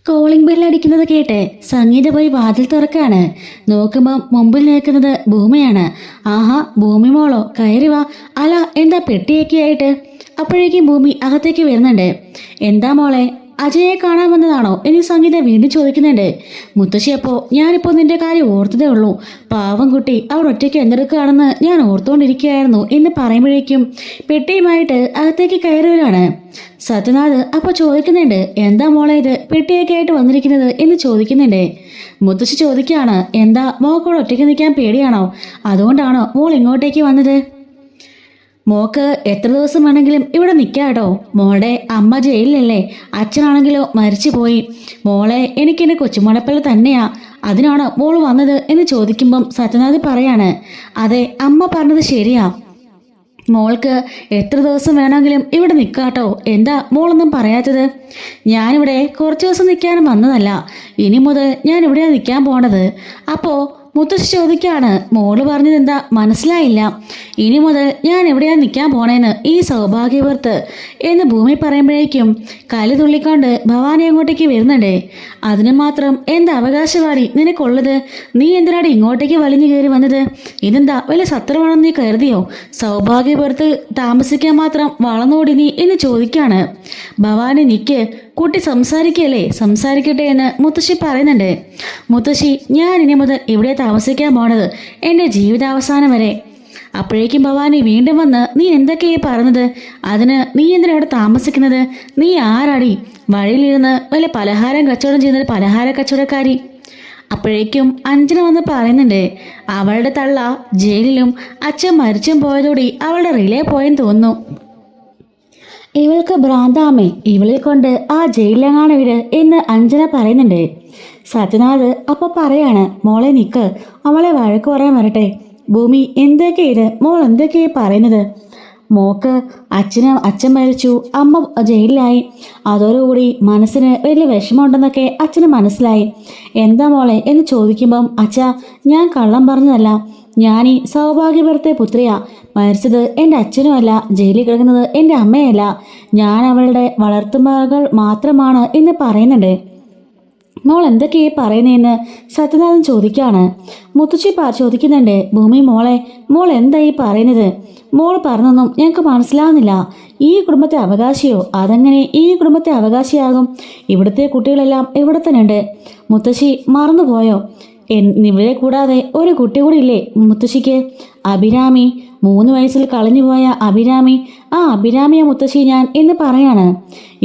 Calling ബെല്ലടിക്കുന്നത് കേട്ട് സംഗീത പോയി വാതിൽ തുറക്കാണ്. നോക്കുമ്പോൾ മുമ്പിൽ നിൽക്കുന്നത് ഭൂമിയാണ്. ആഹാ, ഭൂമി മോളോ, കയറി വാ. അല്ല, എന്താ പെട്ടിയൊക്കെ ആയിട്ട്? അപ്പോഴേക്കും ഭൂമി അകത്തേക്ക് വരുന്നുണ്ട്. എന്താ മോളെ, അജയെ കാണാൻ വന്നതാണോ എന്ന് സംഗീത വീണ്ടും ചോദിക്കുന്നുണ്ട്. മുത്തശ്ശി, ഞാനിപ്പോൾ നിന്റെ കാര്യം ഓർത്തതേ ഉള്ളൂ. പാവം കുട്ടി അവിടെ ഒറ്റയ്ക്ക് എന്തെടുക്കുകയാണെന്ന് ഞാൻ ഓർത്തുകൊണ്ടിരിക്കുകയായിരുന്നു എന്ന് പറയുമ്പോഴേക്കും പെട്ടിയുമായിട്ട് അകത്തേക്ക് കയറി വരാണ്. സത്യനാഥ് അപ്പോൾ ചോദിക്കുന്നുണ്ട്, എന്താ മോളെ ഇത് പെട്ടിയൊക്കെ ആയിട്ട് വന്നിരിക്കുന്നത് എന്ന് ചോദിക്കുന്നുണ്ട്. മുത്തശ്ശി ചോദിക്കുകയാണ്, എന്താ മോക്കോട് ഒറ്റയ്ക്ക് നിൽക്കാൻ പേടിയാണോ? അതുകൊണ്ടാണോ മോൾ ഇങ്ങോട്ടേക്ക് വന്നത്? മോക്ക് എത്ര ദിവസം വേണമെങ്കിലും ഇവിടെ നിൽക്കാട്ടോ. മോളുടെ അമ്മ ജയിലിലല്ലേ, അച്ഛനാണെങ്കിലോ മരിച്ചു പോയി. മോളെ എനിക്കെൻ്റെ കൊച്ചുമോളെപ്പോലെ തന്നെയാ, അതിനാണ് മോൾ വന്നത് എന്ന് ചോദിക്കുമ്പം സത്യനാഥ് പറയാണ്, അതെ, അമ്മ പറഞ്ഞത് ശരിയാ. മോൾക്ക് എത്ര ദിവസം വേണമെങ്കിലും ഇവിടെ നിൽക്കാട്ടോ. എന്താ മോളൊന്നും പറയാത്തത്? ഞാനിവിടെ കുറച്ച് ദിവസം നിൽക്കാനും വന്നതല്ല, ഇനി മുതൽ ഞാൻ ഇവിടെയാണ് നിൽക്കാൻ പോണത്. അപ്പോൾ മുത്തശ്ശി ചോദിക്കാണ്, മോള് പറഞ്ഞത് എന്താ മനസ്സിലായില്ല? ഇനി മുതൽ ഞാൻ എവിടെയാണ് നിൽക്കാൻ പോണേന്ന് ഈ സൗഭാഗ്യവർക്ക് എന്ന് ഭൂമി പറയുമ്പോഴേക്കും കല് തുള്ളിക്കൊണ്ട് ഭവാനി അങ്ങോട്ടേക്ക് വരുന്നുണ്ട്. അതിന് മാത്രം എന്താ അവകാശവാടി നിനക്കുള്ളത്? നീ എന്തിനാടി ഇങ്ങോട്ടേക്ക് വലിഞ്ഞു കയറി വന്നത്? ഇതെന്താ വലിയ സത്രമാണെന്ന് നീ കരുതിയോ? സൗഭാഗ്യപുരത്ത് താമസിക്കാൻ മാത്രം വളർന്നോടി നീ എന്ന് ചോദിക്കാണ്. ഭവാനി, നിക്ക്, കുട്ടി സംസാരിക്കല്ലേ, സംസാരിക്കട്ടെ എന്ന് മുത്തശ്ശി പറയുന്നുണ്ട്. മുത്തശ്ശി, ഞാൻ ഇനി മുതൽ ഇവിടെ താമസിക്കാൻ പോണത് എൻ്റെ ജീവിതാവസാനം വരെ. അപ്പോഴേക്കും ഭവാനി വീണ്ടും വന്ന്, നീ എന്തൊക്കെയായി പറഞ്ഞത്? അതിന് നീ എന്തിനാ ഇവിടെ താമസിക്കുന്നത്? നീ ആരാടി? വഴിയിലിരുന്ന് വല്ല പലഹാരം കച്ചവടം ചെയ്യുന്നത് പലഹാര കച്ചവടക്കാരി. അപ്പോഴേക്കും അഞ്ജന വന്ന് പറയുന്നുണ്ട്, അവളുടെ തള്ള ജയിലിലും അച്ഛൻ മരിച്ചും പോയതോടെ അവളുടെ റിലേ പോയെന്ന് തോന്നുന്നു. ഇവൾക്ക് ഭ്രാന്താമേ, ഇവളിൽ കൊണ്ട് ആ ജയിലിലെങ്ങാണ് വിട് എന്ന് അഞ്ജന പറയുന്നുണ്ട്. സത്യനാഥ് അപ്പോൾ പറയാണ്, മോളെ നിക്ക്, അവളെ വഴക്ക് പറയാൻ വരട്ടെ. ഭൂമി, എന്തൊക്കെ ഇത് മോൾ എന്തൊക്കെയാ പറയുന്നത്? മോക്ക് അച്ഛൻ മരിച്ചു, അമ്മ ജയിലിലായി, അതോടുകൂടി മനസ്സിന് വലിയ വിഷമമുണ്ടെന്നൊക്കെ അച്ഛന് മനസ്സിലായി. എന്താ മോളെ എന്ന് ചോദിക്കുമ്പം, അച്ഛാ, ഞാൻ കള്ളം പറഞ്ഞതല്ല, ഞാനീ സൗഭാഗ്യപുരത്തെ പുത്രിയാ. മരിച്ചത് എൻ്റെ അച്ഛനുമല്ല, ജയിലിൽ കിടക്കുന്നത് എൻ്റെ അമ്മയല്ല, ഞാൻ അവളുടെ വളർത്തുമകൾ മാത്രമാണ് എന്ന് പറയുന്നുണ്ട്. മോൾ എന്തൊക്കെയാ പറയുന്നതെന്ന് സത്യനാഥൻ ചോദിക്കുകയാണ്. മുത്തശ്ശി ചോദിക്കുന്നുണ്ട്, ഭൂമി മോളെ, മോൾ എന്തായി പറയുന്നത്? മോൾ പറഞ്ഞൊന്നും ഞങ്ങൾക്ക് മനസ്സിലാവുന്നില്ല. ഈ കുടുംബത്തെ അവകാശിയോ? അതെങ്ങനെ ഈ കുടുംബത്തെ അവകാശിയാകും? ഇവിടുത്തെ കുട്ടികളെല്ലാം ഇവിടെ തന്നെ ഉണ്ട്. മുത്തശ്ശി മറന്നുപോയോ? ഇവരെ കൂടാതെ ഒരു കുട്ടി കൂടി ഇല്ലേ മുത്തശ്ശിക്ക്? അഭിരാമി, 3 വയസ്സിൽ കളഞ്ഞുപോയ അഭിരാമി. ആ അഭിരാമിയ മുത്തശ്ശി ഞാൻ എന്ന് പറയാണ്.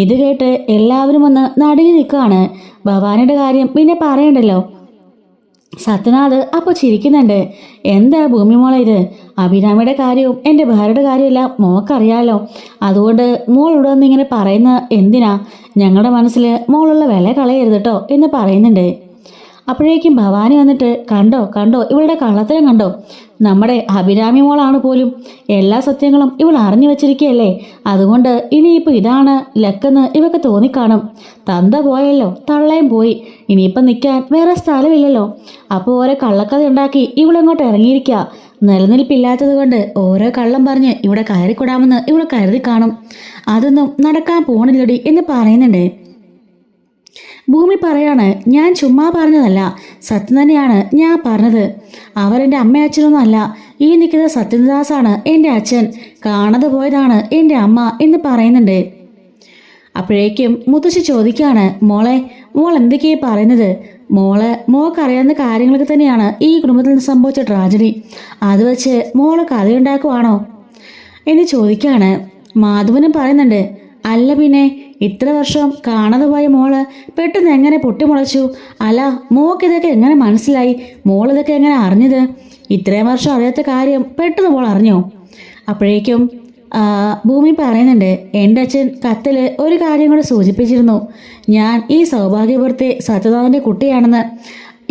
ഇത് കേട്ട് എല്ലാവരും ഒന്ന് നടുങ്ങി നിൽക്കുകയാണ്. ഭവാനിയുടെ കാര്യം പിന്നെ പറയണ്ടല്ലോ. സത്യനാഥ് അപ്പോൾ ചിരിക്കുന്നുണ്ട്. എന്താ ഭൂമി മോളെ ഇത്? അഭിരാമിയുടെ കാര്യവും എൻ്റെ ഭാര്യയുടെ കാര്യമെല്ലാം മോക്കറിയാലോ, അതുകൊണ്ട് മോൾ ഇവിടെ വന്ന് ഇങ്ങനെ പറയുന്ന എന്തിനാ? ഞങ്ങളുടെ മനസ്സിൽ മോളുള്ള വില കളയരുത് കേട്ടോ എന്ന് പറയുന്നുണ്ട്. അപ്പോഴേക്കും ഭവാനി വന്നിട്ട്, കണ്ടോ ഇവളുടെ കള്ളത്തരം കണ്ടോ? നമ്മുടെ അഭിരാമി മോളാണ് പോലും എല്ലാ സത്യങ്ങളും ഇവൾ അറിഞ്ഞു വച്ചിരിക്കുകയല്ലേ. അതുകൊണ്ട് ഇനിയിപ്പോൾ ഇതാണ് ലക്കെന്ന് ഇവക്ക് തോന്നിക്കാണും. തന്ത പോയല്ലോ, തള്ളയും പോയി, ഇനിയിപ്പം നിൽക്കാൻ വേറെ സ്ഥലമില്ലല്ലോ. അപ്പോൾ ഓരോ കള്ളക്കഥ ഉണ്ടാക്കി ഇവളെങ്ങോട്ട് ഇറങ്ങിയിരിക്കുക. നിലനിൽപ്പില്ലാത്തത് കൊണ്ട് ഓരോ കള്ളം പറഞ്ഞ് ഇവിടെ കയറിക്കൊടാമെന്ന് ഇവൾ കരുതി കാണും. അതൊന്നും നടക്കാൻ പോണില്ലടി എന്ന് പറയുന്നുണ്ട്. ഭൂമി പറയാണ്, ഞാൻ ചുമ്മാ പറഞ്ഞതല്ല, സത്യം തന്നെയാണ് ഞാൻ പറഞ്ഞത്. അവരെൻ്റെ അമ്മയച്ഛനൊന്നും അല്ല. ഈ നിൽക്കുന്ന സത്യദാസാണ് എൻ്റെ അച്ഛൻ. കാണാതെ പോയതാണ് എൻ്റെ അമ്മ എന്ന് പറയുന്നുണ്ട്. അപ്പോഴേക്കും മുത്തശ്ശി ചോദിക്കുകയാണ്, മോൾ എന്തൊക്കെയാ പറയുന്നത്? മോൾക്കറിയാവുന്ന കാര്യങ്ങളൊക്കെ തന്നെയാണ് ഈ കുടുംബത്തിൽ നിന്ന് സംഭവിച്ച ട്രാജഡി. അത് വെച്ച് മോള് കഥയുണ്ടാക്കുവാണോ എന്ന് ചോദിക്കുകയാണ്. മാധവനും പറയുന്നുണ്ട്, അല്ല പിന്നെ, ഇത്ര വർഷം കാണാതെ പോയ മോള് പെട്ടെന്ന് എങ്ങനെ പൊട്ടിമുളച്ചു? അല്ല, മോക്കിതൊക്കെ എങ്ങനെ മനസ്സിലായി? മോളിതൊക്കെ എങ്ങനെ അറിഞ്ഞത്? ഇത്രയും വർഷം അറിയാത്ത കാര്യം പെട്ടെന്ന് മോൾ അറിഞ്ഞോ? അപ്പോഴേക്കും ഭൂമി പറയുന്നുണ്ട്, എൻ്റെ അച്ഛൻ കത്തിൽ ഒരു കാര്യം കൂടെ സൂചിപ്പിച്ചിരുന്നു. ഞാൻ ഈ സൗഭാഗ്യപുരത്തെ സത്യനാഥൻ്റെ കുട്ടിയാണെന്ന്.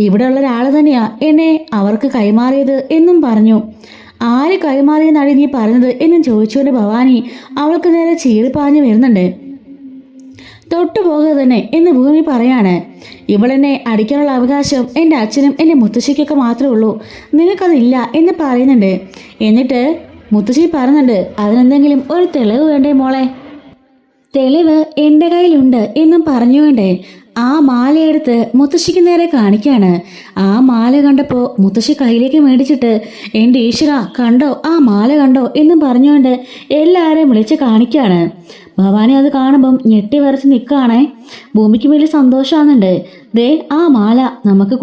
ഇവിടെയുള്ള ഒരാൾ തന്നെയാ എന്നെ അവർക്ക് കൈമാറിയത് എന്നും പറഞ്ഞു. ആര് കൈമാറിയെന്നാണ് നീ പറഞ്ഞത് എന്നും ചോദിച്ചുകൊണ്ട് ഭവാനി അവൾക്ക് നേരെ ചീറിപ്പാഞ്ഞു വരുന്നുണ്ട്. തൊട്ടുപോകുക തന്നെ എന്ന് ഭൂമി പറയാണ്. ഇവളെന്നെ അടിക്കാനുള്ള അവകാശം എൻ്റെ അച്ഛനും എൻ്റെ മുത്തശ്ശിക്കൊക്കെ മാത്രമേ ഉള്ളൂ, നിനക്കതില്ല എന്ന് പറയുന്നുണ്ട്. എന്നിട്ട് മുത്തശ്ശി പറയുന്നുണ്ട്, അതിനെന്തെങ്കിലും ഒരു തെളിവ് വേണ്ടേ മോളെ? തെളിവ് എൻ്റെ കയ്യിലുണ്ട് എന്നും പറഞ്ഞുകൊണ്ട് ആ മാലയെടുത്ത് മുത്തശ്ശിക്ക് നേരെ കാണിക്കാണ്. ആ മാല കണ്ടപ്പോൾ മുത്തശ്ശി കയ്യിലേക്ക് മേടിച്ചിട്ട് എൻ്റെ ഈശ്വര കണ്ടോ, ആ മാല കണ്ടോ എന്നും പറഞ്ഞുകൊണ്ട് എല്ലാവരെയും വിളിച്ച് കാണിക്കാണ്. ഭവാനി അത് കാണുമ്പം ഞെട്ടി വരച്ച് നിൽക്കുകയാണേ. ഭൂമിക്ക് വലിയ സന്തോഷമാകുന്നുണ്ട്. ദേ ആ മാല നമുക്ക്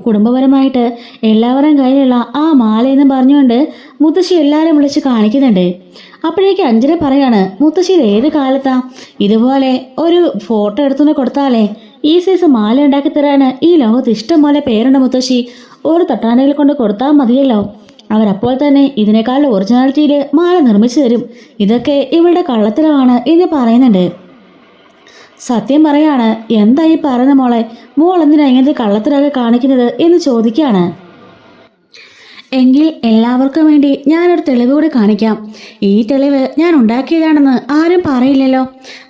കുടുംബപരമായിട്ട് എല്ലാവരുടെയും കയ്യിലുള്ള ആ മാല എന്നും പറഞ്ഞുകൊണ്ട് മുത്തശ്ശി എല്ലാവരും വിളിച്ച് കാണിക്കുന്നുണ്ട്. അപ്പോഴേക്ക് അഞ്ജന പറയാണ്, മുത്തശ്ശി ഏത് കാലത്താ ഇതുപോലെ ഒരു ഫോട്ടോ എടുത്തുകൊണ്ട് കൊടുത്താലേ ഈ സൈസ് മാല ഉണ്ടാക്കി തരാന് ഈ ലോകത്ത് ഇഷ്ടം പോലെ പേരുണ്ട് മുത്തശ്ശി. ഒരു തട്ടാനയിൽ കൊണ്ട് കൊടുത്താൽ മതിയല്ലോ. അവരപ്പോൾ തന്നെ ഇതിനേക്കാൾ ഒറിജിനാലിറ്റിയിൽ മാല നിർമ്മിച്ചു തരും. ഇതൊക്കെ ഇവളുടെ കള്ളത്തരമാണ് എന്ന് പറയുന്നുണ്ട്. സത്യം പറയാണ്, എന്താ ഈ പറയുന്ന മോളെ, മോൾ എന്തിനാ ഇങ്ങനത്തെ കള്ളത്തരമൊക്കെ കാണിക്കുന്നത് എന്ന് ചോദിക്കുകയാണ്. എങ്കിൽ എല്ലാവർക്കും വേണ്ടി ഞാനൊരു തെളിവ് കൂടി കാണിക്കാം. ഈ തെളിവ് ഞാൻ ഉണ്ടാക്കിയതാണെന്ന് ആരും പറയില്ലല്ലോ.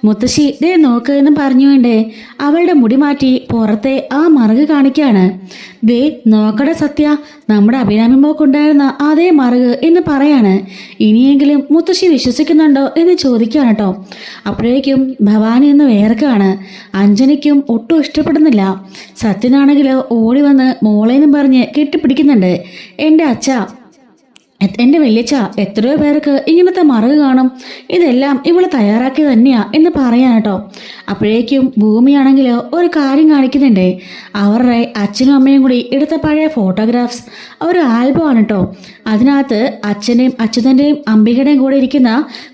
മുത്തശ്ശി ദേ നോക്ക് എന്ന് പറഞ്ഞുകൊണ്ട് അവളുടെ മുടി മാറ്റി പുറത്തെ ആ മറുക് കാണിക്കുകയാണ്. ദേ നോക്കട സത്യ, നമ്മുടെ അഭിരാമി മോക്കുണ്ടായിരുന്ന അതേ മറുക് എന്ന് പറയാണ്. ഇനിയെങ്കിലും മുത്തശ്ശി വിശ്വസിക്കുന്നുണ്ടോ എന്ന് ചോദിക്കുകയാണ് കേട്ടോ. അപ്പോഴേക്കും ഭവാനി എന്ന് വേർക്കാണ്. അഞ്ജനയ്ക്കും ഒട്ടും ഇഷ്ടപ്പെടുന്നില്ല. സത്യനാണെങ്കിലോ ഓടി വന്ന് മോളേന്നും പറഞ്ഞ് കെട്ടിപ്പിടിക്കുന്നുണ്ട്. എൻ്റെ വല്യച്ഛ, എത്രയോ പേർക്ക് ഇങ്ങനത്തെ മറുക് കാണും, ഇതെല്ലാം ഇവള് തയ്യാറാക്കി തന്നെയാ എന്ന് പറയാൻ കേട്ടോ. അപ്പോഴേക്കും ഭൂമിയാണെങ്കിലോ ഒരു കാര്യം കാണിക്കുന്നുണ്ട്. അവരുടെ അച്ഛനും അമ്മയും കൂടി എടുത്ത പഴയ ഫോട്ടോഗ്രാഫ്സ് ഒരു ആൽബമാണ് കേട്ടോ. അതിനകത്ത് അച്ഛൻ്റെയും അച്യുതൻ്റെയും അംബികയുടെയും കൂടെ ഇരിക്കുന്ന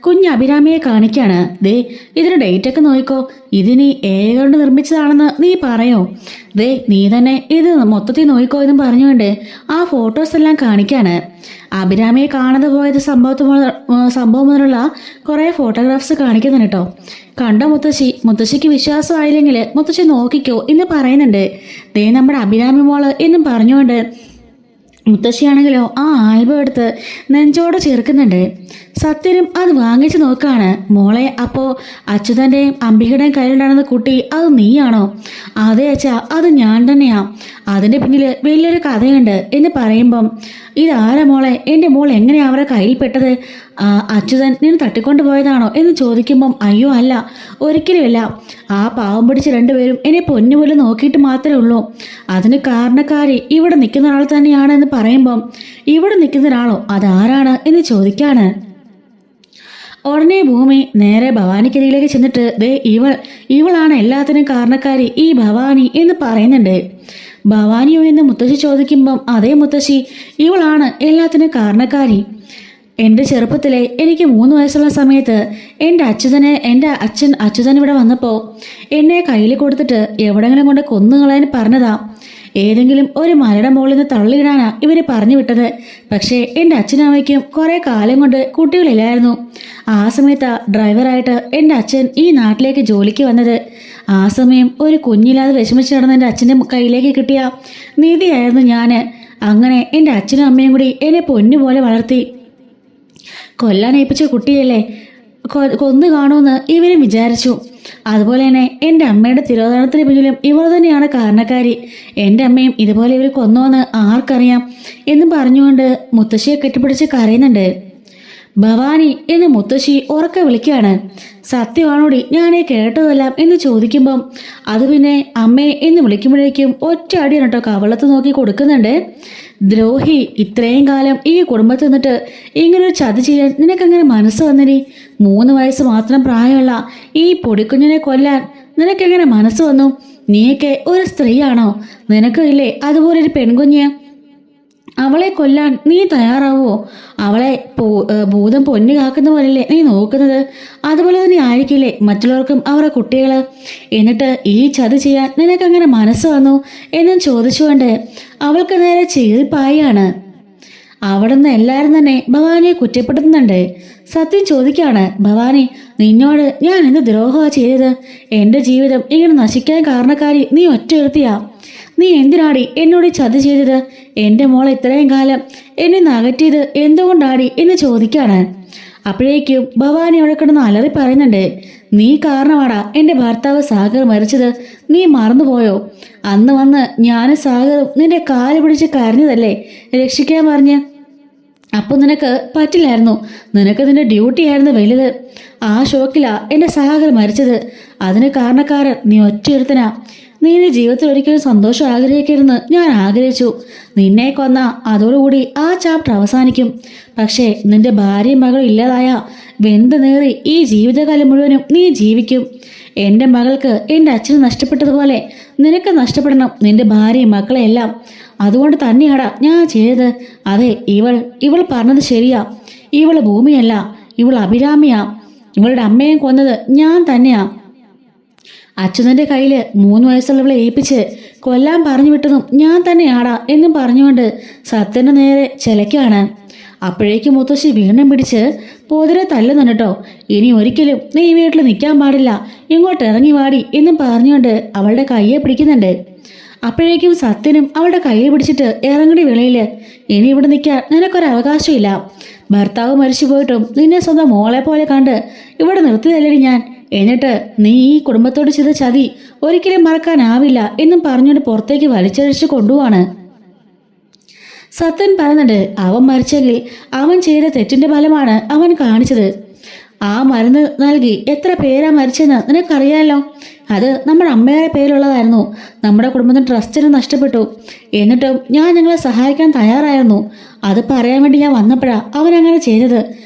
കുഞ്ഞ് അഭിരാമിയെ കാണിക്കാണ്. ദേ ഇതിന് ഡേറ്റൊക്കെ നോക്കിക്കോ, ഇതിനി കൊണ്ട് നിർമ്മിച്ചതാണെന്ന് നീ പറയോ? ദേ നീ തന്നെ ഇത് മൊത്തത്തിൽ നോക്കിക്കോ എന്നും പറഞ്ഞുകൊണ്ട് ആ ഫോട്ടോസ് എല്ലാം കാണിക്കാണ്. അഭിരാമിയെ കാണാതെ പോയത് സംഭവം മുതലുള്ള കുറേ ഫോട്ടോഗ്രാഫ്സ് കാണിക്കുന്നുണ്ട് കേട്ടോ. കണ്ടോ മുത്തശ്ശിക്ക് വിശ്വാസമായില്ലെങ്കിൽ മുത്തശ്ശി നോക്കിക്കോ എന്ന് പറയുന്നുണ്ട്. ദേ നമ്മുടെ അഭിരാമി മോള് എന്നും പറഞ്ഞുകൊണ്ട് മുത്തശ്ശിയാണെങ്കിലോ ആ ആൽബം എടുത്ത് നെഞ്ചോടെ ചേർക്കുന്നുണ്ട്. സത്യനും അത് വാങ്ങിച്ചു നോക്കാണ്. മോളെ, അപ്പോൾ അച്യുതൻ്റെയും അംബികയുടെയും കയ്യിലുണ്ടായിരുന്ന കുട്ടി അത് നീയാണോ? അതെ അച്ഛാ, അത് ഞാൻ തന്നെയാ. അതിൻ്റെ പിന്നിൽ വലിയൊരു കഥയുണ്ട് എന്ന് പറയുമ്പം ഇതാരാ മോളെ, എൻ്റെ മോൾ എങ്ങനെയാ അവരുടെ കയ്യിൽപ്പെട്ടത്? അച്യുതൻ നിന്ന് തട്ടിക്കൊണ്ടു പോയതാണോ എന്ന് ചോദിക്കുമ്പം അയ്യോ അല്ല, ഒരിക്കലുമല്ല. ആ പാവം പിടിച്ച് രണ്ടുപേരും എന്നെ പൊന്നുപോലെ നോക്കിയിട്ട് മാത്രമേ ഉള്ളൂ. അതിന് കാരണക്കാരി ഇവിടെ നിൽക്കുന്ന ഒരാൾ തന്നെയാണ് എന്ന് പറയുമ്പം ഇവിടെ നിൽക്കുന്ന ഒരാളോ, അതാരാണ് എന്ന് ചോദിക്കാണ്. ഉടനെ ഭൂമി നേരെ ഭവാനിക്കരിയിലേക്ക് ചെന്നിട്ട് ദേ ഇവളാണ് എല്ലാത്തിനും കാരണക്കാരി, ഈ ഭവാനി എന്ന് പറയുന്നുണ്ട്. ഭവാനിയോ എന്ന് മുത്തശ്ശി ചോദിക്കുമ്പം അതേ മുത്തശ്ശി, ഇവളാണ് എല്ലാത്തിനും കാരണക്കാരി. എൻ്റെ ചെറുപ്പത്തിലെ എനിക്ക് 3 വയസ്സുള്ള സമയത്ത് എൻ്റെ അച്ഛൻ അച്യുതൻ ഇവിടെ വന്നപ്പോൾ എന്നെ കയ്യിൽ കൊടുത്തിട്ട് എവിടെങ്കിലും കൊണ്ട് കൊന്നുകളയാൻ പറഞ്ഞതാ. ഏതെങ്കിലും ഒരു മലയുടെ മുകളിൽ നിന്ന് തള്ളിയിടാനാ ഇവര് പറഞ്ഞു വിട്ടത്. പക്ഷേ എൻ്റെ അച്ഛനും അമ്മയ്ക്കും കുറേ കാലം കൊണ്ട് കുട്ടികളില്ലായിരുന്നു. ആ സമയത്താ ഡ്രൈവറായിട്ട് എൻ്റെ അച്ഛൻ ഈ നാട്ടിലേക്ക് ജോലിക്ക് വന്നത്. ആ സമയം ഒരു കുഞ്ഞില്ലാതെ വിഷമിച്ച് കിടന്ന എൻ്റെ അച്ഛൻ്റെ കയ്യിലേക്ക് കിട്ടിയ നിധിയായിരുന്നു ഞാൻ. അങ്ങനെ എൻ്റെ അച്ഛനും അമ്മയും കൂടി എന്നെ പൊന്നുപോലെ വളർത്തി. കൊല്ലാൻ ഏൽപ്പിച്ച കുട്ടിയല്ലേ, കൊന്നു കാണുമെന്ന് ഇവരും വിചാരിച്ചു. അതുപോലെ തന്നെ എൻ്റെ അമ്മയുടെ തിരോധാനത്തിന് പിന്നിലും ഇവർ തന്നെയാണ് കാരണക്കാരി. എൻ്റെ അമ്മയും ഇതുപോലെ ഇവർ കൊന്നോന്ന് ആർക്കറിയാം എന്നും പറഞ്ഞുകൊണ്ട് മുത്തശ്ശിയെ കെട്ടിപ്പിടിച്ച് കരയുന്നുണ്ട്. ഭവാനി എന്ന് മുത്തശ്ശി ഉറക്കെ വിളിക്കുകയാണ്. സത്യമാണോടി ഞാനേ കേട്ടതെല്ലാം എന്ന് ചോദിക്കുമ്പം അത് പിന്നെ അമ്മേ എന്ന് വിളിക്കുമ്പോഴേക്കും ഒറ്റ അടിയാണ് കേട്ടോ കവളത്ത് നോക്കി കൊടുക്കുന്നുണ്ട്. ദ്രോഹി, ഇത്രയും കാലം ഈ കുടുംബത്തിൽ നിന്നിട്ട് ഇങ്ങനൊരു ചതി ചെയ്യാൻ നിനക്കങ്ങനെ മനസ്സ് വന്നിനി? 3 വയസ്സ് മാത്രം പ്രായമുള്ള ഈ പൊടിക്കുഞ്ഞിനെ കൊല്ലാൻ നിനക്കെങ്ങനെ മനസ്സ് വന്നു? നീയൊക്കെ ഒരു സ്ത്രീയാണോ? നിനക്ക് ഇല്ലേ അതുപോലൊരു പെൺകുഞ്ഞ്? അവളെ കൊല്ലാൻ നീ തയ്യാറാവോ? അവളെ ഭൂതം പൊന്നു കാക്കുന്ന പോലല്ലേ നീ നോക്കുന്നത്? അതുപോലെ തന്നെ ആയിരിക്കില്ലേ മറ്റുള്ളവർക്കും അവരുടെ കുട്ടികൾ? എന്നിട്ട് ഈ ചതി ചെയ്യാൻ നിനക്കങ്ങനെ മനസ്സ് വന്നു എന്നും ചോദിച്ചുകൊണ്ട് അവൾക്ക് നേരെ ചീറിപ്പായാണ്. അവിടുന്ന് എല്ലാവരും തന്നെ ഭവാനിയെ കുറ്റപ്പെടുത്തുന്നുണ്ട്. സത്യം ചോദിക്കാണ്. ഭവാനി, നിന്നോട് ഞാൻ എന്ത് ദ്രോഹമാണ് ചെയ്തത്? എൻ്റെ ജീവിതം ഇങ്ങനെ നശിക്കാൻ കാരണക്കാരി നീ ഒറ്റയെടുത്തിയാ. നീ എന്തിനാടി എന്നോട് ചതി ചെയ്തത്? എൻ്റെ മോളെ ഇത്രയും കാലം എന്നെ നകറ്റിയത് എന്തുകൊണ്ടാടി എന്ന് ചോദിക്കാണ്. അപ്പോഴേക്കും ഭവാനി അവിടെ കിടന്ന് അലറി പറയുന്നുണ്ട്. നീ കാരണമാടാ എൻ്റെ ഭർത്താവ് സാഗർ മരിച്ചത്. നീ മറന്നുപോയോ? അന്ന് വന്ന് ഞാനും സാഗറും നിന്റെ കാല് പിടിച്ച് കരഞ്ഞതല്ലേ രക്ഷിക്കാൻ പറഞ്ഞ്? അപ്പോൾ നിനക്ക് പറ്റില്ലായിരുന്നു. നിനക്ക് നിന്റെ ഡ്യൂട്ടി ആയിരുന്നു വലുത്. ആ ഷോക്കിലാ എൻ്റെ സഹാകർ മരിച്ചത്. അതിന് കാരണക്കാരൻ നീ ഒറ്റയൊരുത്തനാ. നീ നിന്റെ ജീവിതത്തിൽ ഒരിക്കലും സന്തോഷം ആഗ്രഹിക്കരുതെന്ന് ഞാൻ ആഗ്രഹിച്ചു. നിന്നെ കൊന്ന അതോടുകൂടി ആ ചാപ്റ്റർ അവസാനിക്കും. പക്ഷേ നിന്റെ ഭാര്യയും മകളും ഇല്ലാതായ വെന്ത് നേറി ഈ ജീവിതകാലം മുഴുവനും നീ ജീവിക്കും. എൻ്റെ മകൾക്ക് എൻ്റെ അച്ഛന് നഷ്ടപ്പെട്ടതുപോലെ നിനക്ക് നഷ്ടപ്പെടണം നിന്റെ ഭാര്യയും മക്കളെയെല്ലാം. അതുകൊണ്ട് തന്നെയാടാ ഞാൻ ചെയ്തത്. അതെ, ഇവൾ പറഞ്ഞത് ശരിയാ. ഇവള് ഭൂമിയല്ല, ഇവൾ അഭിരാമിയാ. ഇവളുടെ അമ്മയെ കൊന്നത് ഞാൻ തന്നെയാ. അച്ഛൻ്റെ കയ്യിൽ 3 വയസ്സുള്ളവളെ ഏൽപ്പിച്ച് കൊല്ലാൻ പറഞ്ഞു വിട്ടതും ഞാൻ തന്നെയാടാ എന്നും പറഞ്ഞുകൊണ്ട് സത്യന്റെ നേരെ ചിലക്കാണ്. അപ്പോഴേക്കും മുത്തശ്ശി വീണ്ടും പിടിച്ച് പോതിരെ തല്ലുന്നുണ്ട് കേട്ടോ. ഇനി ഒരിക്കലും നീ ഈ വീട്ടിൽ നിൽക്കാൻ പാടില്ല, ഇങ്ങോട്ട് ഇറങ്ങി വാടി എന്നും പറഞ്ഞുകൊണ്ട് അവളുടെ കയ്യെ പിടിക്കുന്നുണ്ട്. അപ്പോഴേക്കും സത്യനും അവളുടെ കയ്യെ പിടിച്ചിട്ട് ഇറങ്ങടി വെളിയില്. ഇനി ഇവിടെ നിൽക്കാൻ നിനക്കൊരവകാശമില്ല. ഭർത്താവ് മരിച്ചു പോയിട്ടും നിന്നെ സ്വന്തം മോളെ പോലെ കണ്ട് ഇവിടെ നിർത്തിയതല്ലടി ഞാൻ. എന്നിട്ട് നീ ഈ കുടുംബത്തോട് ചെയ്ത ചതി ഒരിക്കലും മറക്കാനാവില്ല എന്നും പറഞ്ഞുകൊണ്ട് പുറത്തേക്ക് വലിച്ചഴിച്ച് കൊണ്ടുപോവാണ്. സത്യൻ പറയുന്നുണ്ട്, അവൻ മരിച്ചെങ്കിൽ അവൻ ചെയ്ത തെറ്റിന്റെ ഫലമാണ് അവൻ കാണിച്ചത്. ആ മരുന്ന് നൽകി എത്ര പേരാ മരിച്ചെന്ന് നിനക്കറിയാലോ. അത് നമ്മുടെ അമ്മയുടെ പേരിലുള്ളതായിരുന്നു. നമ്മുടെ കുടുംബത്തിന് ട്രസ്റ്റിന് നഷ്ടപ്പെട്ടു. എന്നിട്ടും ഞാൻ നിങ്ങളെ സഹായിക്കാൻ തയ്യാറായിരുന്നു. അത് പറയാൻ വേണ്ടി ഞാൻ വന്നപ്പോഴാ അവൻ അങ്ങനെ ചെയ്തത്.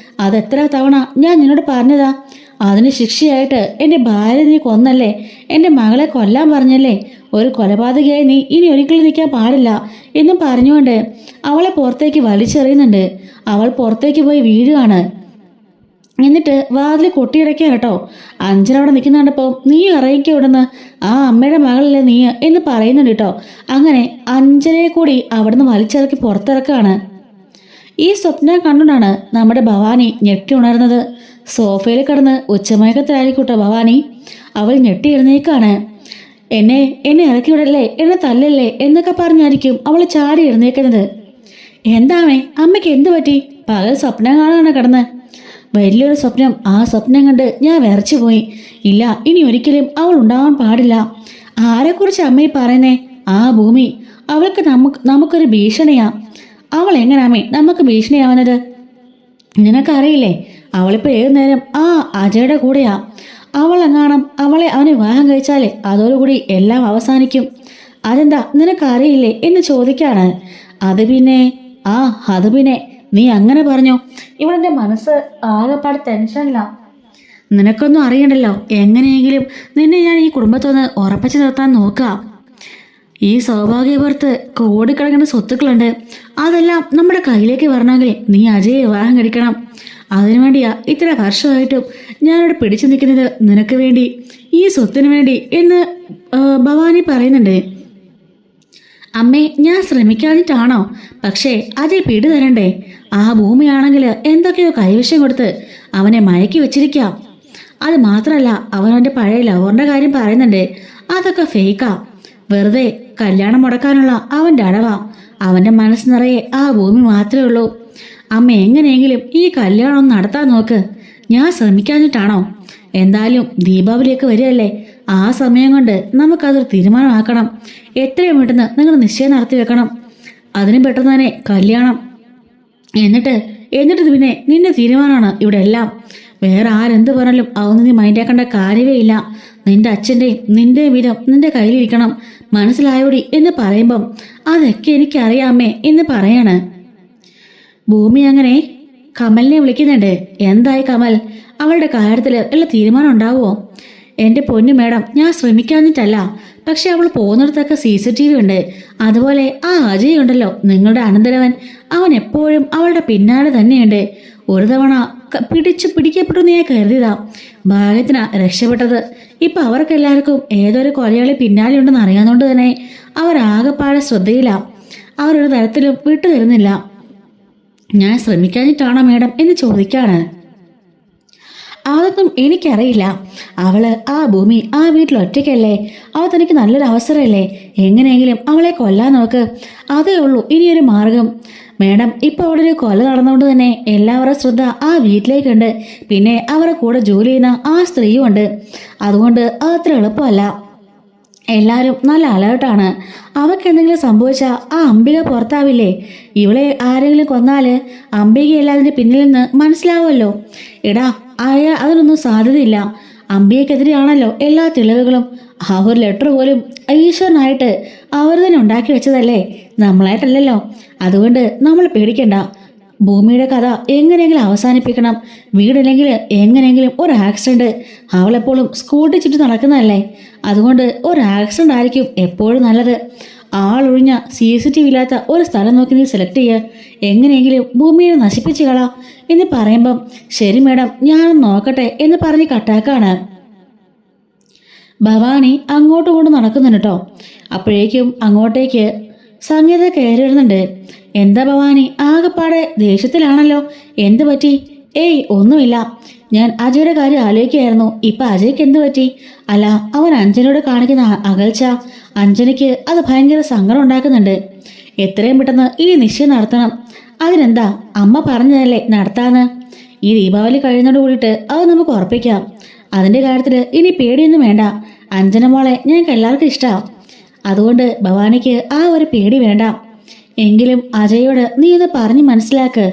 അതെത്ര തവണ ഞാൻ നിന്നോട് പറഞ്ഞതാ. അതിന് ശിക്ഷയായിട്ട് എൻ്റെ ഭാര്യ നീ കൊന്നല്ലേ, എൻ്റെ മകളെ കൊല്ലാൻ പറഞ്ഞല്ലേ. ഒരു കൊലപാതകയായി നീ ഇനി ഒരിക്കലും നിൽക്കാൻ പാടില്ല എന്നും പറഞ്ഞുകൊണ്ട് അവളെ പുറത്തേക്ക് വലിച്ചെറിയുന്നുണ്ട്. അവൾ പുറത്തേക്ക് പോയി വീഴുകയാണ്. എന്നിട്ട് വാതിൽ കൊട്ടിയിടയ്ക്കാൻ കേട്ടോ. അഞ്ജനവിടെ നിൽക്കുന്നുണ്ടപ്പോൾ നീ ഇറങ്ങിക്കോ ഇവിടുന്ന്, ആ അമ്മയുടെ മകളല്ലേ നീ എന്ന് പറയുന്നുണ്ട് കേട്ടോ. അങ്ങനെ അഞ്ജനയെ കൂടി അവിടുന്ന് വലിച്ചിറക്കി പുറത്തിറക്കാണ്. ഈ സ്വപ്നം കണ്ടുകൊണ്ടാണ് നമ്മുടെ ഭവാനി ഞെട്ടി ഉണർന്നത്. സോഫയിൽ കിടന്ന് ഉച്ചമയക്കത്തിലായിരിക്കൂട്ടോ ഭവാനി. അവൾ ഞെട്ടി എഴുന്നേക്കാണ്. എന്നെ ഇറക്കി വിടല്ലേ, എന്നെ തല്ലല്ലേ എന്നൊക്കെ പറഞ്ഞായിരിക്കും അവൾ ചാടി എഴുന്നേക്കുന്നത്. എന്താമേ, അമ്മയ്ക്ക് എന്ത് പറ്റി? പകൽ സ്വപ്നം കാണാനാണ് കിടന്ന്. വലിയൊരു സ്വപ്നം. ആ സ്വപ്നം കണ്ട് ഞാൻ വിറച്ചു പോയി. ഇല്ല, ഇനി ഒരിക്കലും അവൾ ഉണ്ടാവാൻ പാടില്ല. ആരെക്കുറിച്ച് അമ്മയെ പറയുന്നേ? ആ ഭൂമി. അവൾക്ക് നമുക്കൊരു ഭീഷണിയാ. അവൾ എങ്ങനാമേ നമുക്ക് ഭീഷണിയാവുന്നത്? നിനക്കറിയില്ലേ, അവളിപ്പോൾ ഏതു നേരം ആ അജയുടെ കൂടെയാ. അവളെ അവനെ വിവാഹം കഴിച്ചാലേ അതോടുകൂടി എല്ലാം അവസാനിക്കും. അതെന്താ നിനക്കറിയില്ലേ എന്ന് ചോദിക്കാണ്. അത് പിന്നെ നീ അങ്ങനെ പറഞ്ഞോ? ഇവളെൻ്റെ മനസ്സ് ആകെപ്പാട് ടെൻഷനില്ല. നിനക്കൊന്നും അറിയണ്ടല്ലോ. എങ്ങനെയെങ്കിലും നിന്നെ ഞാൻ ഈ കുടുംബത്തൊന്ന് ഉറപ്പിച്ചു നിർത്താൻ നോക്കാം. ഈ സൗഭാഗ്യപുറത്ത് കോടിക്കണക്കിന് സ്വത്തുക്കളുണ്ട്. അതെല്ലാം നമ്മുടെ കയ്യിലേക്ക് വരണമെങ്കിൽ നീ അജയെ വിവാഹം കഴിക്കണം. അതിനുവേണ്ടിയാ ഇത്ര വർഷമായിട്ടും ഞാനിവിടെ പിടിച്ചു നിൽക്കുന്നത്, നിനക്ക് വേണ്ടി, ഈ സ്വത്തിന് വേണ്ടി എന്ന് ഭവാനി പറയുന്നുണ്ട്. അമ്മേ, ഞാൻ ശ്രമിക്കാഞ്ഞിട്ടാണോ? പക്ഷേ അജയ് പിടി തരണ്ടേ? ആ ഭൂമിയാണെങ്കിൽ എന്തൊക്കെയോ കൈവശം കൊടുത്ത് അവനെ മയക്കി വെച്ചിരിക്കാം. അത് മാത്രമല്ല, അവനവൻ്റെ പഴയ ലവറിൻ്റെ കാര്യം പറയുന്നുണ്ട്. അതൊക്കെ ഫേക്കാ. വെറുതെ കല്യാണം മുടക്കാനുള്ള അവൻ്റെ അടവാ. അവൻ്റെ മനസ്സ് നിറയെ ആ ഭൂമി മാത്രമേ ഉള്ളൂ. അമ്മ എങ്ങനെയെങ്കിലും ഈ കല്യാണം ഒന്ന് നടത്താൻ നോക്ക്. ഞാൻ ശ്രമിക്കാഞ്ഞിട്ടാണോ? എന്തായാലും ദീപാവലിയൊക്കെ വരികയല്ലേ. ആ സമയം കൊണ്ട് നമുക്കതൊരു തീരുമാനമാക്കണം. എത്രയും പെട്ടെന്ന് നിങ്ങൾ നിശ്ചയം നടത്തി വെക്കണം. അതിനും പെട്ടെന്ന് തന്നെ കല്യാണം. എന്നിട്ട് പിന്നെ നിന്റെ തീരുമാനമാണ് ഇവിടെ എല്ലാം. വേറെ ആരെന്ത് പറഞ്ഞാലും അതൊന്നും നീ മൈൻഡാക്കേണ്ട കാര്യമേ ഇല്ല. നിന്റെ അച്ഛൻ്റെയും നിന്റെയും വീതം നിന്റെ കയ്യിലിരിക്കണം. മനസ്സിലായോടി എന്ന് പറയുമ്പം അതൊക്കെ എനിക്കറിയാമേ എന്ന് പറയാണ്. ഭൂമി അങ്ങനെ കമലിനെ വിളിക്കുന്നുണ്ട്. എന്തായി കമൽ, അവളുടെ കാര്യത്തിൽ വല്ല തീരുമാനം ഉണ്ടാവുമോ? എൻ്റെ പൊന്നു മേഡം, ഞാൻ ശ്രമിക്കാഞ്ഞിട്ടല്ല. പക്ഷെ അവൾ പോകുന്നിടത്തൊക്കെ CCTV ഉണ്ട്. അതുപോലെ ആ അജയ് ഉണ്ടല്ലോ, നിങ്ങളുടെ അനന്തരവൻ, അവൻ എപ്പോഴും അവളുടെ പിന്നാലെ തന്നെയുണ്ട്. ഒരു തവണ പിടിക്കപ്പെട്ടു ഞാൻ കരുതിയതാ. ഭാഗ്യത്തിനാ രക്ഷപ്പെട്ടത്. ഇപ്പം അവർക്കെല്ലാവർക്കും ഏതൊരു കൊലയാളി പിന്നാലെ ഉണ്ടെന്ന് അറിയാവുന്നതുകൊണ്ട് തന്നെ അവരാകെപ്പാടെ ശ്രദ്ധയില്ല. അവരൊരു തരത്തിലും വിട്ടു തരുന്നില്ല. ഞാൻ ശ്രമിക്കാഞ്ഞിട്ടാണോ മേഡം എന്ന് ചോദിക്കാണ്. അതൊന്നും എനിക്കറിയില്ല. അവള് ആ ഭൂമി ആ വീട്ടിൽ ഒറ്റയ്ക്കല്ലേ. അവൾ തനിക്ക് നല്ലൊരു അവസരമല്ലേ. എങ്ങനെയെങ്കിലും അവളെ കൊല്ലാൻ നോക്ക്. അതേ ഉള്ളൂ ഇനിയൊരു മാർഗം. മേഡം, ഇപ്പം അവിടെ ഒരു കൊല നടന്നുകൊണ്ട് തന്നെ എല്ലാവരുടെ ശ്രദ്ധ ആ വീട്ടിലേക്കുണ്ട്. പിന്നെ അവരുടെ കൂടെ ജോലി ചെയ്യുന്ന ആ സ്ത്രീയും ഉണ്ട്. അതുകൊണ്ട് അതത്ര എളുപ്പമല്ല. എല്ലാവരും നല്ല അലേർട്ടാണ്. അവർക്ക് എന്തെങ്കിലും സംഭവിച്ചാൽ ആ അംബിക പുറത്താവില്ലേ? ഇവളെ ആരെങ്കിലും കൊന്നാല് അംബികയല്ല അതിന്റെ പിന്നിൽ നിന്ന് മനസ്സിലാവുമല്ലോ. എടാ അതിനൊന്നും സാധ്യതയില്ല. അംബികയ്ക്കെതിരെയാണല്ലോ എല്ലാ തെളിവുകളും. ആ ഒരു ലെറ്റർ പോലും ഈശ്വരനായിട്ട് അവർ തന്നെ ഉണ്ടാക്കി വെച്ചതല്ലേ, നമ്മളായിട്ടല്ലല്ലോ. അതുകൊണ്ട് നമ്മൾ പേടിക്കണ്ട. ഭൂമിയുടെ കഥ എങ്ങനെയെങ്കിലും അവസാനിപ്പിക്കണം. വീടില്ലെങ്കിൽ എങ്ങനെയെങ്കിലും ഒരു ആക്സിഡന്റ്. അവളെപ്പോഴും സ്കൂട്ടി ചുറ്റി നടക്കുന്നതല്ലേ, അതുകൊണ്ട് ഒരു ആക്സിഡന്റ് ആയിരിക്കും എപ്പോഴും നല്ലത്. ആളൊഴിഞ്ഞ CCTV ഇല്ലാത്ത ഒരു സ്ഥലം നോക്കി നീ സെലക്ട് ചെയ്യുക. എങ്ങനെയെങ്കിലും ഭൂമിയെ നശിപ്പിച്ച് കളാം എന്ന് പറയുമ്പം ശരി മേഡം ഞാനൊന്ന് നോക്കട്ടെ എന്ന് പറഞ്ഞ് കട്ടാക്കാണ്. ഭവാനി അങ്ങോട്ടും ഇങ്ങോട്ടും നടക്കുന്നുണ്ട് കേട്ടോ. അപ്പോഴേക്കും അങ്ങോട്ടേക്ക് സംഗീത കയറി വരുന്നുണ്ട്. എന്താ ഭവാനി, ആകെപ്പാടെ ദേഷ്യത്തിലാണല്ലോ, എന്ത് പറ്റി? ഏയ് ഒന്നുമില്ല, ഞാൻ അജയുടെ കാര്യം ആലോചിക്കുകയായിരുന്നു. ഇപ്പൊ അജയ്ക്ക് എന്ത് പറ്റി? അല്ല, അവൻ അഞ്ജനയോട് കാണിക്കുന്ന അകൽച്ച അഞ്ജനയ്ക്ക് അത് ഭയങ്കര സങ്കടം ഉണ്ടാക്കുന്നുണ്ട്. എത്രയും പെട്ടെന്ന് ഈ നിശ്ചയം നടത്തണം. അതിനെന്താ, അമ്മ പറഞ്ഞതല്ലേ നടത്താന്ന്. ഈ ദീപാവലി കഴിയുന്നതോട് കൂടിയിട്ട് അത് നമുക്ക് ഉറപ്പിക്കാം. അതിന്റെ കാര്യത്തിൽ ഇനി പേടിയൊന്നും വേണ്ട. അഞ്ജന മോളെ ഞങ്ങൾക്ക് എല്ലാവർക്കും ഇഷ്ടമാണ്. അതുകൊണ്ട് ഭവാനിക്ക് ആ ഒരു പേടി വേണ്ട. എങ്കിലും അജയോട് നീ ഇത് പറഞ്ഞ് മനസ്സിലാക്ക്.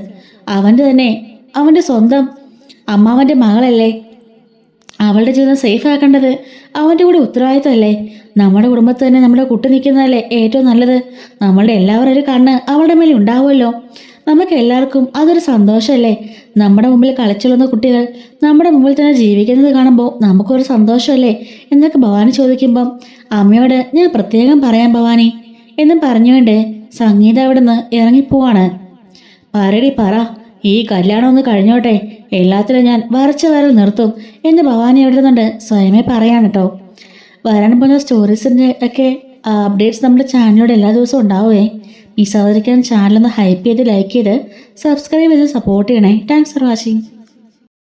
അവന്റെ സ്വന്തം അമ്മാവന്റെ മകളല്ലേ. അവളുടെ ജീവിതം സേഫ് ആക്കേണ്ടത് അവന്റെ കൂടെ ഉത്തരവാദിത്തമല്ലേ. നമ്മുടെ കുടുംബത്തിൽ തന്നെ നമ്മുടെ കുട്ടി നിൽക്കുന്നതല്ലേ ഏറ്റവും നല്ലത്. നമ്മളുടെ എല്ലാവരും ഒരു കണ്ണ് അവളുടെ മേലെ ഉണ്ടാവുമല്ലോ. നമുക്ക് എല്ലാവർക്കും അതൊരു സന്തോഷമല്ലേ. നമ്മുടെ മുമ്പിൽ കളിച്ചുള്ളുന്ന കുട്ടികൾ നമ്മുടെ മുമ്പിൽ തന്നെ ജീവിക്കുന്നത് കാണുമ്പോൾ നമുക്കൊരു സന്തോഷമല്ലേ എന്നൊക്കെ ഭവാനി ചോദിക്കുമ്പം അമ്മയോട് ഞാൻ പ്രത്യേകം പറയാം ഭവാനി എന്നും പറഞ്ഞുകൊണ്ട് സംഗീത അവിടെ നിന്ന് ഇറങ്ങിപ്പോവാണ്. പറയടി പറ, ഈ കല്യാണം ഒന്ന് കഴിഞ്ഞോട്ടെ, എല്ലാത്തിലും ഞാൻ വരച്ച വരൽ നിർത്തും എന്ന് ഭവാനി അവിടെ നിന്നുണ്ട് സ്വയമേ പറയാണ് കേട്ടോ. വരാൻ പോകുന്ന സ്റ്റോറീസിൻ്റെ ഒക്കെ അപ്ഡേറ്റ്സ് നമ്മുടെ ചാനലിലൂടെ എല്ലാ ദിവസവും ഉണ്ടാവുമേ. മിസ്സാവാതിരിക്കാൻ ചാനലൊന്ന് ഹൈപ്പ് ചെയ്ത് ലൈക്ക് ചെയ്ത് സബ്സ്ക്രൈബ് ചെയ്ത് സപ്പോർട്ട് ചെയ്യണേ. Thanks for watching.